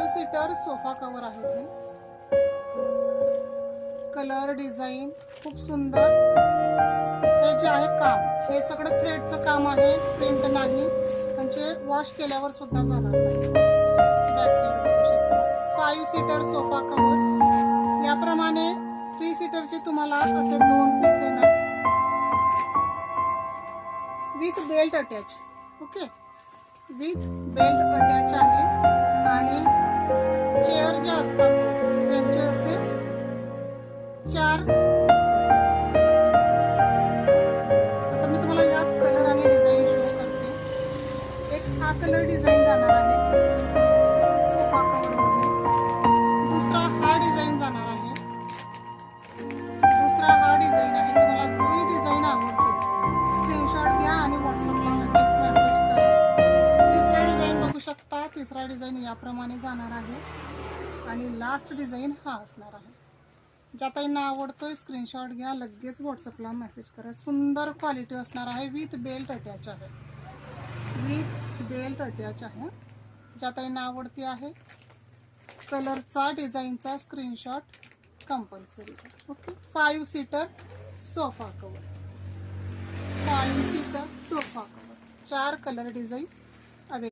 5 seater sofa cover आहे हे. Colour design खूप सुंदर. हे जे आहे काम, हे सगळं थ्रेडचं काम आहे, प्रिंट नाही, म्हणजे वॉश केल्यावर सुद्धा जाणार नाही. बॅक साइड बघू शकता. 5 सीटर सोफा कवर. याप्रमाणे 3 सीटरचे तुम्हाला असे 2 पीस येणार with belt attach. Okay, with belt attach आहे. आणि चेअर जे असतात त्यांचे असे 4. आता मी तुम्हाला यात कलर आणि डिझाईन शो करते. एक हा कलर डिझाईन जाणार आहे सोफा कवर मध्ये. दुसरा हा डिझाईन जाणार आहे. दुसरा हा डिझाईन आहे. तुम्हाला जोही डिझाईन आवडतो स्क्रीनशॉट घ्या आणि व्हॉट्सअपला लगेच मेसेज करा. तिसरा डिझाईन बघू शकता. तिसरा डिझाईन याप्रमाणे जाणार आहे. आणि लास्ट डिझाईन हा असणार आहे. ज्याताईंना आवडतोय स्क्रीनशॉट घ्या, लगेच व्हॉट्सअपला मेसेज करा. सुंदर क्वालिटी असणार आहे. विथ बेल्ट अटॅच आहे. विथ बेल्ट अटॅच आहे. ज्याताईंना आवडती आहे कलरचा डिझाईनचा screenshot compulsory. Okay, 5 seater sofa cover. 5 seater sofa cover, 4 colour design